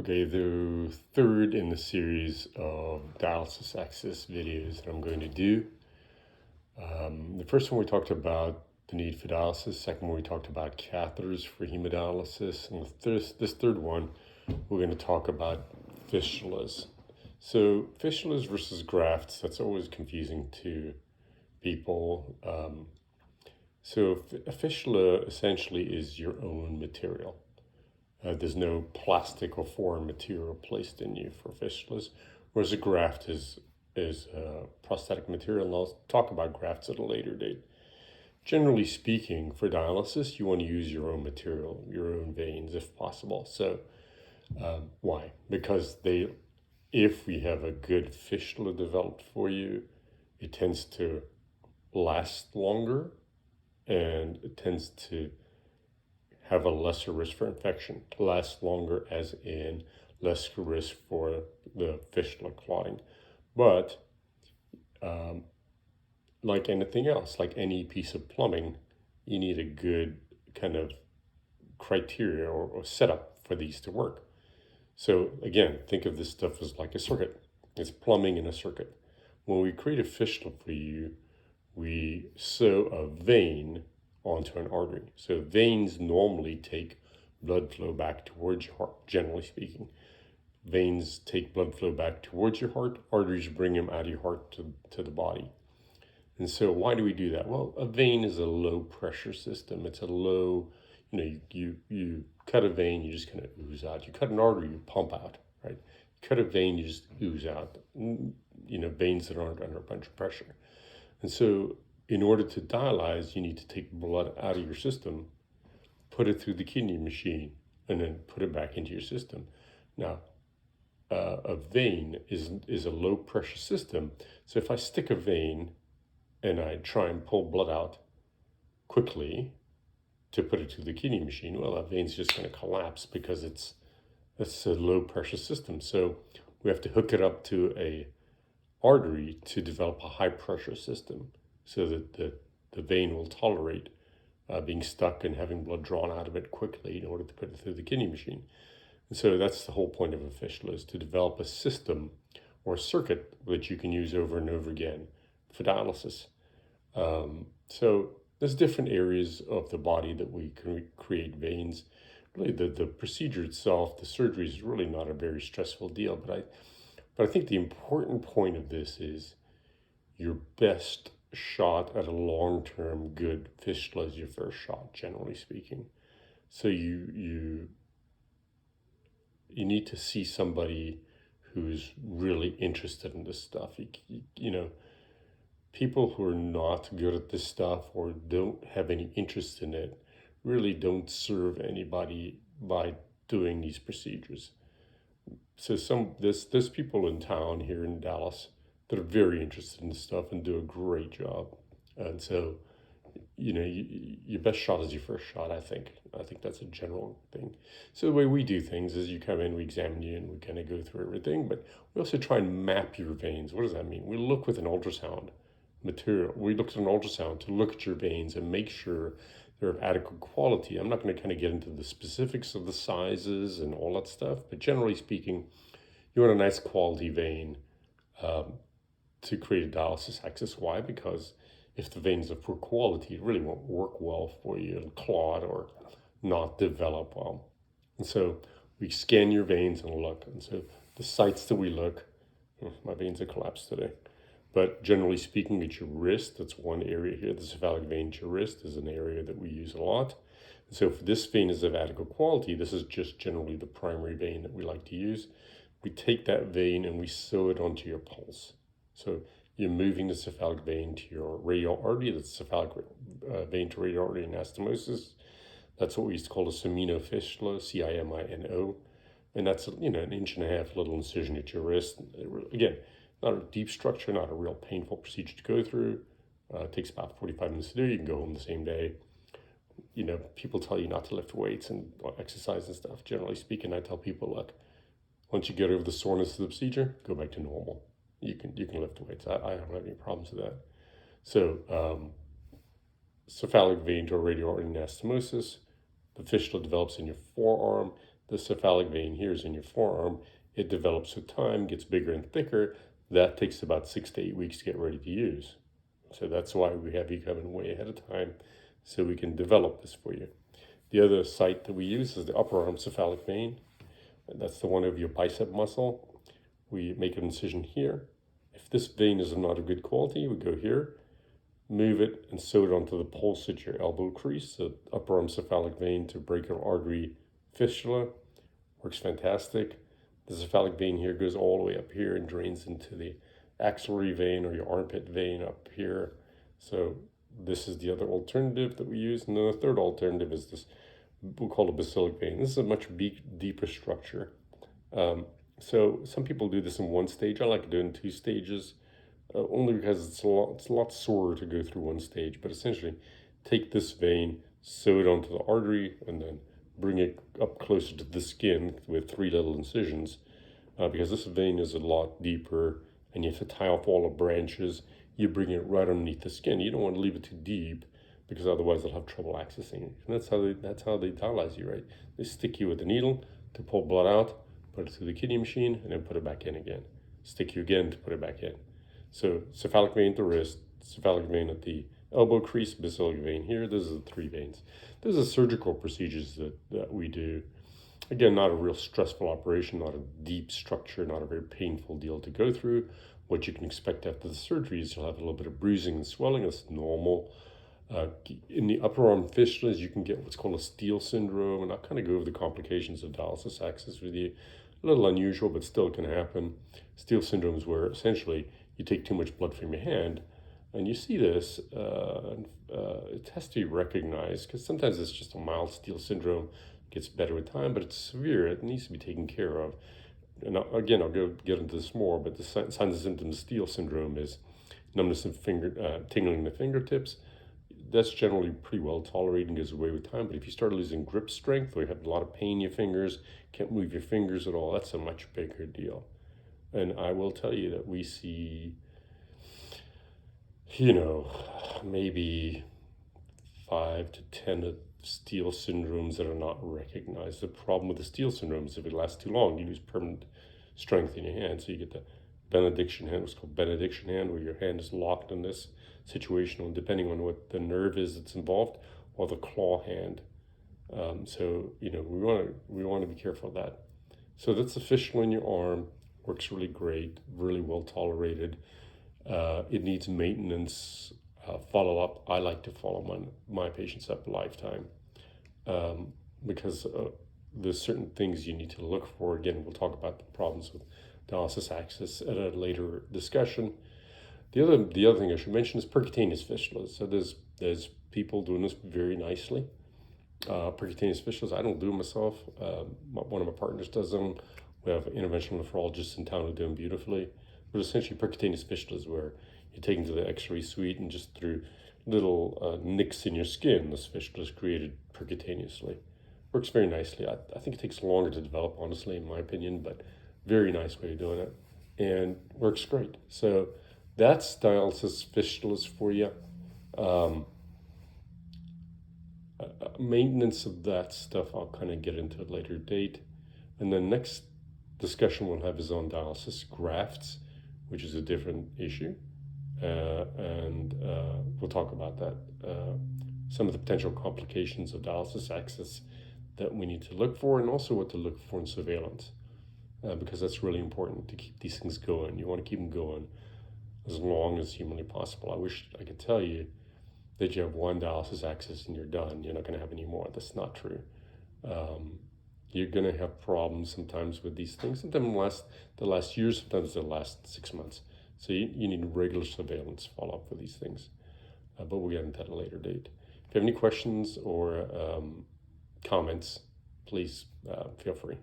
Okay, the third in the series of dialysis access videos that I'm going to do. The first one we talked about the need for dialysis. Second one we talked about catheters for hemodialysis. And this third one, we're going to talk about fistulas. So fistulas versus grafts, that's always confusing to people. So a fistula essentially is your own material. There's no plastic or foreign material placed in you for fistulas, whereas a graft is prosthetic material, and I'll talk about grafts at a later date. Generally speaking, for dialysis, you want to use your own material, your own veins, if possible. So why? Because if we have a good fistula developed for you, it tends to last longer, and it tends to have a lesser risk for infection, last longer as in less risk for the fistula clotting. But like anything else, like any piece of plumbing, you need a good kind of criteria or setup for these to work. So again, think of this stuff as like a circuit. It's plumbing in a circuit. When we create a fistula for you, we sew a vein onto an artery. So veins normally take blood flow back towards your heart, generally speaking. Veins take blood flow back towards your heart. Arteries bring them out of your heart to the body. And so why do we do that? Well, a vein is a low pressure system. It's a low, you cut a vein, you just kind of ooze out. You cut an artery, you pump out, right? You cut a vein, you just ooze out, veins that aren't under a bunch of pressure. And so in order to dialyze, you need to take blood out of your system, put it through the kidney machine, and then put it back into your system. Now, a vein is a low pressure system. So if I stick a vein and I try and pull blood out quickly to put it through the kidney machine, well, that vein's just going to collapse because it's a low pressure system. So we have to hook it up to a artery to develop a high pressure system so that the vein will tolerate being stuck and having blood drawn out of it quickly in order to put it through the kidney machine. And so that's the whole point of a fistula, is to develop a system or a circuit that you can use over and over again for dialysis. So there's different areas of the body that we can create veins. Really, the procedure itself, the surgery, is really not a very stressful deal, but I think the important point of this is your best shot at a long-term good fistula is your first shot, generally speaking. So you need to see somebody who's really interested in this stuff. People who are not good at this stuff or don't have any interest in it really don't serve anybody by doing these procedures. So there's people in town here in Dallas that are very interested in this stuff and do a great job. And so, your best shot is your first shot, I think. I think that's a general thing. So the way we do things is you come in, we examine you, and we kind of go through everything. But we also try and map your veins. What does that mean? We look with an ultrasound material. We look at an ultrasound to look at your veins and make sure they're of adequate quality. I'm not going to kind of get into the specifics of the sizes and all that stuff, but generally speaking, you want a nice quality vein to create a dialysis access. Why? Because if the veins are poor quality, it really won't work well for you and clot or not develop well. And so we scan your veins and look. And so the sites that we look, my veins have collapsed today. But generally speaking, at your wrist, that's one area here. The cephalic vein at your wrist is an area that we use a lot. And so if this vein is of adequate quality, this is just generally the primary vein that we like to use. We take that vein and we sew it onto your pulse. So you're moving the cephalic vein to your radial artery. That's cephalic vein to radial artery anastomosis. That's what we used to call a seminofistula, CIMINO. And that's an inch and a half little incision at your wrist. Again, not a deep structure, not a real painful procedure to go through. It takes about 45 minutes to do. You can go home the same day. People tell you not to lift weights and exercise and stuff. Generally speaking, I tell people, look, once you get over the soreness of the procedure, go back to normal. You can lift weights. I don't have any problems with that. So cephalic vein to radial artery anastomosis. The fistula develops in your forearm. the cephalic vein here is in your forearm. It develops with time, gets bigger and thicker. That takes about 6 to 8 weeks to get ready to use. So that's why we have you coming way ahead of time so we can develop this for you. The other site that we use is the upper arm cephalic vein. That's the one of your bicep muscle. We make an incision here. If this vein is not of good quality, we go here, move it, and sew it onto the pulse at your elbow crease, the upper arm cephalic vein to brachial artery fistula. Works fantastic. The cephalic vein here goes all the way up here and drains into the axillary vein or your armpit vein up here. So this is the other alternative that we use. And then the third alternative is this, we'll call it a basilic vein. This is a much deeper structure. So some people do this in one stage. I like to do it in 2 stages, only because it's a lot sorer to go through one stage. But essentially, take this vein, sew it onto the artery, and then bring it up closer to the skin with 3 little incisions, because this vein is a lot deeper, and you have to tie off all the branches. You bring it right underneath the skin. You don't want to leave it too deep, because otherwise they'll have trouble accessing it. And that's how they dialyze you, right? They stick you with a needle to pull blood out, put it through the kidney machine, and then put it back in again. Stick you again to put it back in. So cephalic vein at the wrist, cephalic vein at the elbow crease, basilic vein here. Those are the 3 veins. Those are surgical procedures that we do. Again, not a real stressful operation, not a deep structure, not a very painful deal to go through. What you can expect after the surgery is you'll have a little bit of bruising and swelling. That's normal. In the upper arm fistulas, you can get what's called a Steele syndrome, and I'll kind of go over the complications of dialysis access with you. A little unusual, but still can happen. Steele syndrome is where essentially you take too much blood from your hand, and you see this. It has to be recognized, because sometimes it's just a mild Steele syndrome. It gets better with time, but it's severe. It needs to be taken care of. And again, I'll get into this more, but the signs and symptoms of Steele syndrome is numbness of tingling in the fingertips. That's generally pretty well tolerated and goes away with time. But if you start losing grip strength, or you have a lot of pain in your fingers, can't move your fingers at all, that's a much bigger deal. And I will tell you that we see, maybe 5 to 10 Steele syndromes that are not recognized. The problem with the Steele syndrome is if it lasts too long, you lose permanent strength in your hand. So you get the benediction hand, what's called benediction hand, where your hand is locked in this situation, and depending on what the nerve is that's involved, or the claw hand. So we want to be careful of that. So that's the fistula in your arm. Works really great, really well tolerated. It needs maintenance, follow-up. I like to follow my patients up a lifetime, because there's certain things you need to look for. Again, we'll talk about the problems with dialysis access at a later discussion. The other thing I should mention is percutaneous fistulas. So there's people doing this very nicely. Percutaneous fistulas, I don't do them myself. One of my partners does them. We have interventional nephrologists in town who do them beautifully. But essentially, percutaneous fistulas, where you take them to the X-ray suite, and just through little nicks in your skin, this fistula is created percutaneously. Works very nicely. I think it takes longer to develop, honestly, in my opinion, but very nice way of doing it, and works great. So that's dialysis fistulas for you. Maintenance of that stuff, I'll kind of get into at a later date. And the next discussion we'll have is on dialysis grafts, which is a different issue. And we'll talk about that. Some of the potential complications of dialysis access that we need to look for, and also what to look for in surveillance, because that's really important to keep these things going. You want to keep them going as long as humanly possible. I wish I could tell you that you have one dialysis access and you're done. You're not going to have any more. That's not true. You're going to have problems sometimes with these things. Sometimes the last year, sometimes the last 6 months. So you need regular surveillance follow-up for these things. But we'll get into that at a later date. If you have any questions or comments, please feel free.